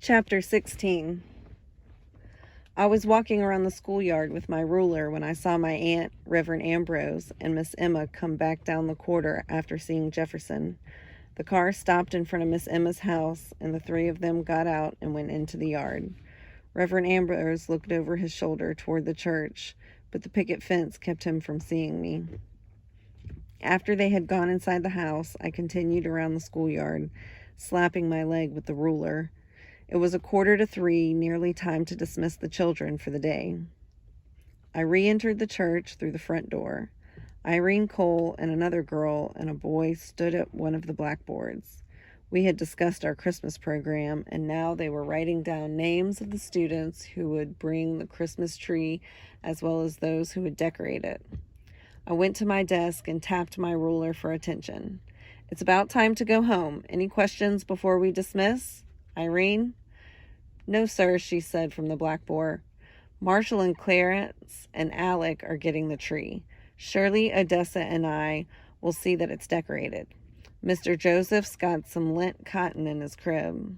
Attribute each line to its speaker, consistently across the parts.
Speaker 1: Chapter 16. I was walking around the schoolyard with my ruler when I saw my aunt, Reverend Ambrose, and Miss Emma come back down the corridor after seeing Jefferson. The car stopped in front of Miss Emma's house, and the three of them got out and went into the yard. Reverend Ambrose looked over his shoulder toward the church, but the picket fence kept him from seeing me. After they had gone inside the house, I continued around the schoolyard, slapping my leg with the ruler. It was 2:45, nearly time to dismiss the children for the day. I re-entered the church through the front door. Irene Cole and another girl and a boy stood at one of the blackboards. We had discussed our Christmas program, and now they were writing down names of the students who would bring the Christmas tree, as well as those who would decorate it. I went to my desk and tapped my ruler for attention. "It's about time to go home. Any questions before we dismiss? Irene?" "No, sir," she said from the blackboard. "Marshall and Clarence and Alec are getting the tree. Shirley, Odessa, and I will see that it's decorated. Mr. Joseph's got some lint cotton in his crib.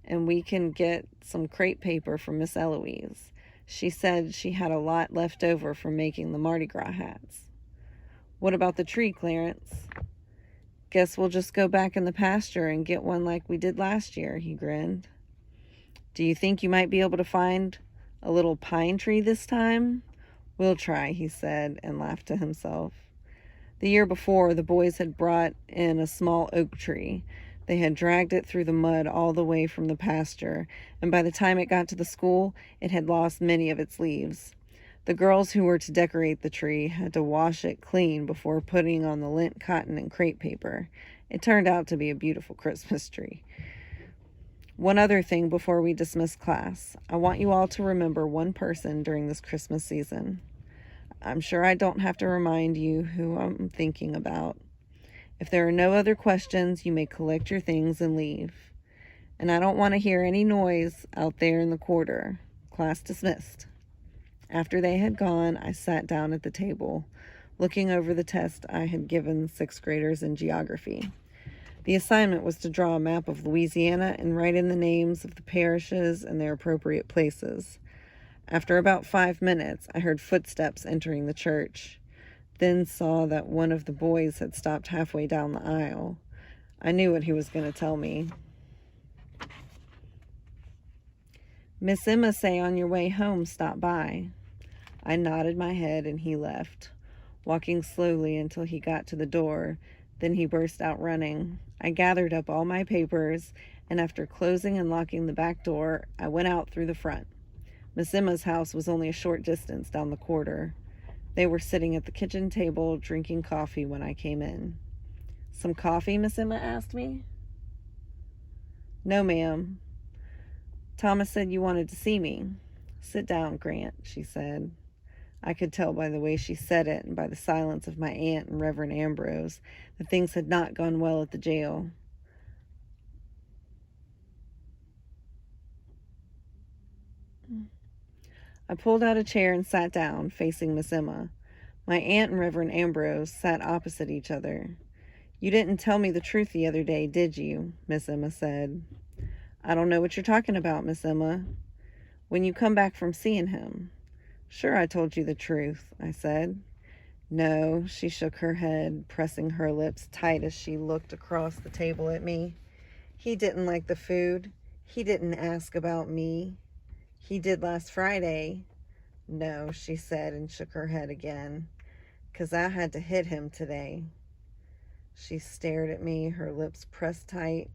Speaker 1: And we can get some crepe paper from Miss Eloise. She said she had a lot left over from making the Mardi Gras hats." "What about the tree, Clarence?" "Guess we'll just go back in the pasture and get one like we did last year," he grinned. "Do you think you might be able to find a little pine tree this time?" "We'll try," he said, and laughed to himself. The year before, the boys had brought in a small oak tree. They had dragged it through the mud all the way from the pasture, and by the time it got to the school, it had lost many of its leaves. The girls who were to decorate the tree had to wash it clean before putting on the lint cotton and crepe paper. It turned out to be a beautiful Christmas tree. "One other thing before we dismiss class. I want you all to remember one person during this Christmas season. I'm sure I don't have to remind you who I'm thinking about. If there are no other questions, you may collect your things and leave. And I don't want to hear any noise out there in the corridor. Class dismissed." After they had gone, I sat down at the table, looking over the test I had given sixth graders in geography. The assignment was to draw a map of Louisiana and write in the names of the parishes and their appropriate places. After about 5 minutes, I heard footsteps entering the church, then saw that one of the boys had stopped halfway down the aisle. I knew what he was going to tell me. "Miss Emma say on your way home, stop by." I nodded my head and he left, walking slowly until he got to the door. Then he burst out running. I gathered up all my papers, and after closing and locking the back door, I went out through the front. Miss Emma's house was only a short distance down the corridor. They were sitting at the kitchen table drinking coffee when I came in. "Some coffee?" Miss Emma asked me. "No, ma'am. Thomas said you wanted to see me." "Sit down, Grant," she said. I could tell by the way she said it and by the silence of my aunt and Reverend Ambrose that things had not gone well at the jail. I pulled out a chair and sat down, facing Miss Emma. My aunt and Reverend Ambrose sat opposite each other. "You didn't tell me the truth the other day, did you?" Miss Emma said. "I don't know what you're talking about, Miss Emma." "When you come back from seeing him." "Sure, I told you the truth," I said. "No," she shook her head, pressing her lips tight as she looked across the table at me. "He didn't like the food. He didn't ask about me. He did last Friday." "No," she said and shook her head again, "'cause I had to hit him today." She stared at me, her lips pressed tight,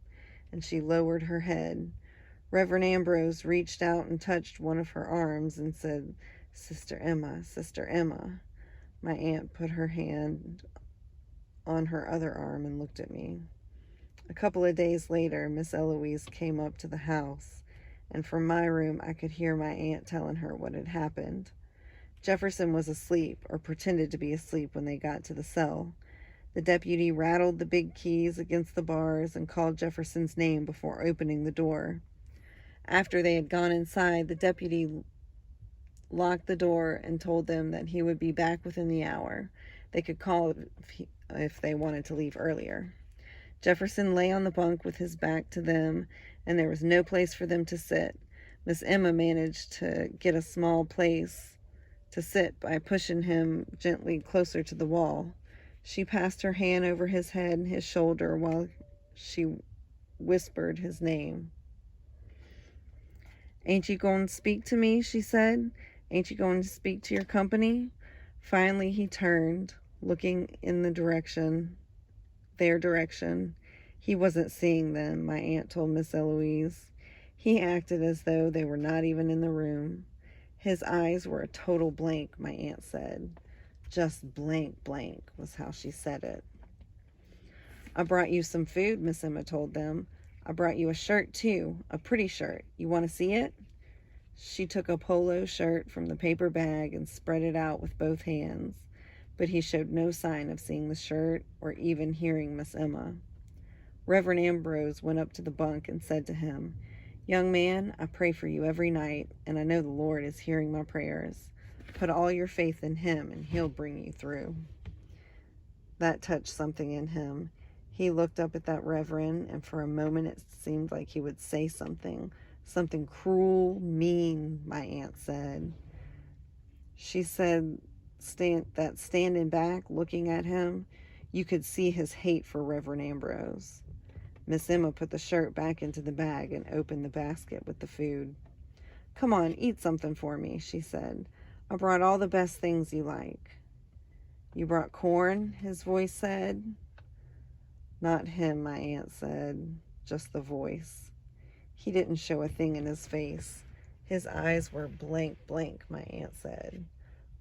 Speaker 1: and she lowered her head. Reverend Ambrose reached out and touched one of her arms and said, "Sister Emma, Sister Emma." My aunt put her hand on her other arm and looked at me. A couple of days later, Miss Eloise came up to the house, and from my room I could hear my aunt telling her what had happened. Jefferson was asleep, or pretended to be asleep, when they got to the cell. The deputy rattled the big keys against the bars and called Jefferson's name before opening the door. After they had gone inside, the deputy locked the door and told them that he would be back within the hour. They could call if they wanted to leave earlier. Jefferson lay on the bunk with his back to them, and there was no place for them to sit. Miss Emma managed to get a small place to sit by pushing him gently closer to the wall. She passed her hand over his head and his shoulder while she whispered his name. "Ain't you going to speak to me?" she said. "Ain't you going to speak to your company?" Finally he turned, looking in their direction. He wasn't seeing them, my aunt told Miss Eloise. He acted as though they were not even in the room. His eyes were a total blank, my aunt said. Just blank, blank was how she said it. "I brought you some food," Miss Emma told them. "I brought you a shirt, too, a pretty shirt. You want to see it?" She took a polo shirt from the paper bag and spread it out with both hands, but he showed no sign of seeing the shirt or even hearing Miss Emma. Reverend Ambrose went up to the bunk and said to him, "Young man, I pray for you every night, and I know the Lord is hearing my prayers. Put all your faith in Him, and He'll bring you through." That touched something in him. He looked up at that reverend, and for a moment it seemed like he would say something cruel, mean, my aunt said. She said standing back, looking at him, you could see his hate for Reverend Ambrose. Miss Emma put the shirt back into the bag and opened the basket with the food. "Come on, eat something for me," she said. "I brought all the best things you like." "You brought corn?" his voice said. "Not him," my aunt said, "just the voice." He didn't show a thing in his face. His eyes were blank, blank, my aunt said.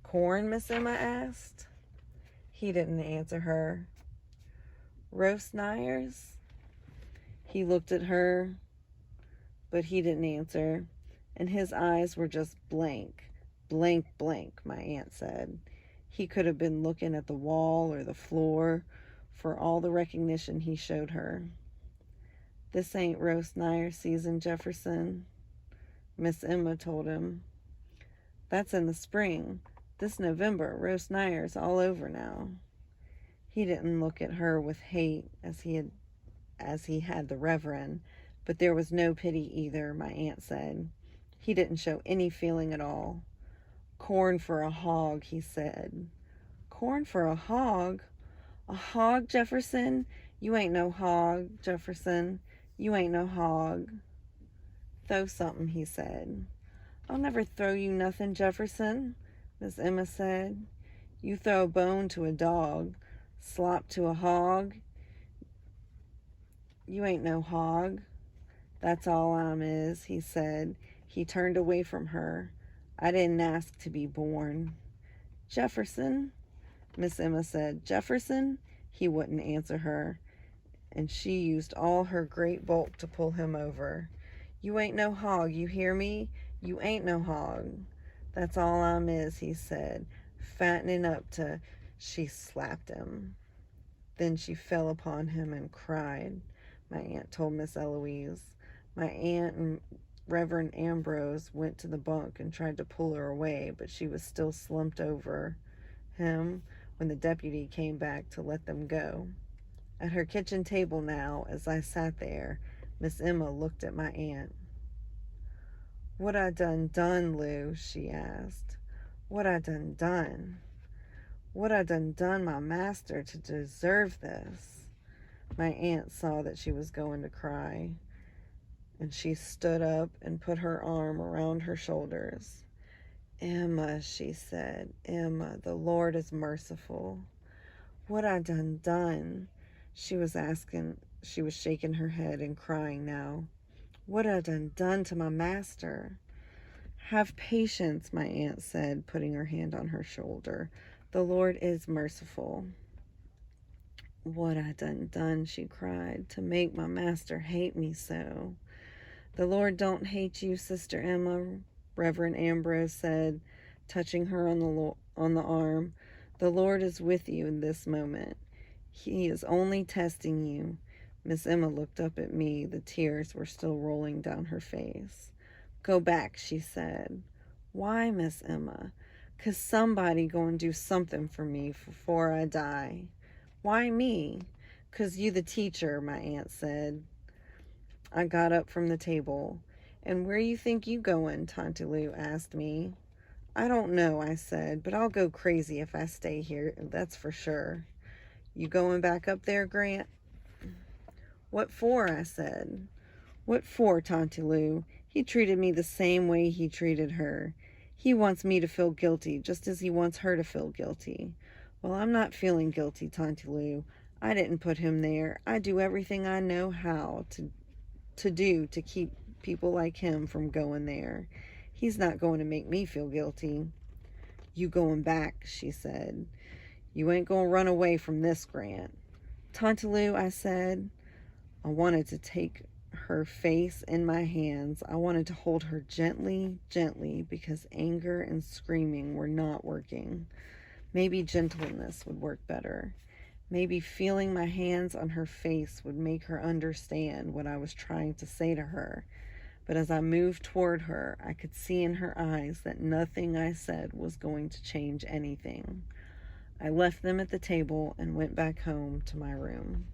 Speaker 1: "Corn?" Miss Emma asked. He didn't answer her. "Roast Nyers?" He looked at her, but he didn't answer, and his eyes were just blank, blank, blank, my aunt said. He could have been looking at the wall or the floor for all the recognition he showed her. "This ain't roast Nyers season, Jefferson," Miss Emma told him. "That's in the spring. This November, roast Nyers all over now." He didn't look at her with hate as he had the Reverend, but there was no pity either, my aunt said. He didn't show any feeling at all. "Corn for a hog," he said. "Corn for a hog? A hog, Jefferson? You ain't no hog, Jefferson. You ain't no hog." "Throw something," he said. "I'll never throw you nothing, Jefferson," Miss Emma said. "You throw a bone to a dog, slop to a hog. You ain't no hog." "That's all I'm is," he said. He turned away from her. "I didn't ask to be born." "Jefferson," Miss Emma said. "Jefferson?" He wouldn't answer her, and she used all her great bulk to pull him over. "You ain't no hog, you hear me? You ain't no hog." "That's all I'm is," he said, fattening up to... She slapped him. Then she fell upon him and cried, my aunt told Miss Eloise. My aunt and Reverend Ambrose went to the bunk and tried to pull her away, but she was still slumped over him when the deputy came back to let them go. At her kitchen table now, as I sat there, Miss Emma looked at my aunt. "What I done, Lou?" she asked. "What I done? What I done my master to deserve this?" My aunt saw that she was going to cry, and she stood up and put her arm around her shoulders. "Emma," she said, "Emma, the Lord is merciful." "What I done?" She was shaking her head and crying now. "What I done to my master?" "Have patience," my aunt said, putting her hand on her shoulder. "The Lord is merciful." "What I done," she cried, "to make my master hate me so?" "The Lord don't hate you, Sister Emma," Reverend Ambrose said, touching her on the arm. "The Lord is with you in this moment. He is only testing you." Miss Emma looked up at me. The tears were still rolling down her face. "Go back," she said. "Why, Miss Emma?" "'Cause somebody going to do something for me before I die." "Why me?" 'Cause you the teacher, my aunt said. I got up from the table. And where you think you going? Tonty Lou asked me. I don't know, I said, but I'll go crazy if I stay here, that's for sure. You going back up there, Grant? What for? I said. What for, Tonty Lou? He treated me the same way he treated her. He wants me to feel guilty, just as he wants her to feel guilty. Well, I'm not feeling guilty, Tonty Lou. I didn't put him there. I do everything I know how to do to keep people like him from going there. He's not going to make me feel guilty. You going back, she said. You ain't going to run away from this, Grant. Tonty Lou, I said. I wanted to take her face in my hands. I wanted to hold her gently, gently, because anger and screaming were not working. Maybe gentleness would work better. Maybe feeling my hands on her face would make her understand what I was trying to say to her. But as I moved toward her, I could see in her eyes that nothing I said was going to change anything. I left them at the table and went back home to my room.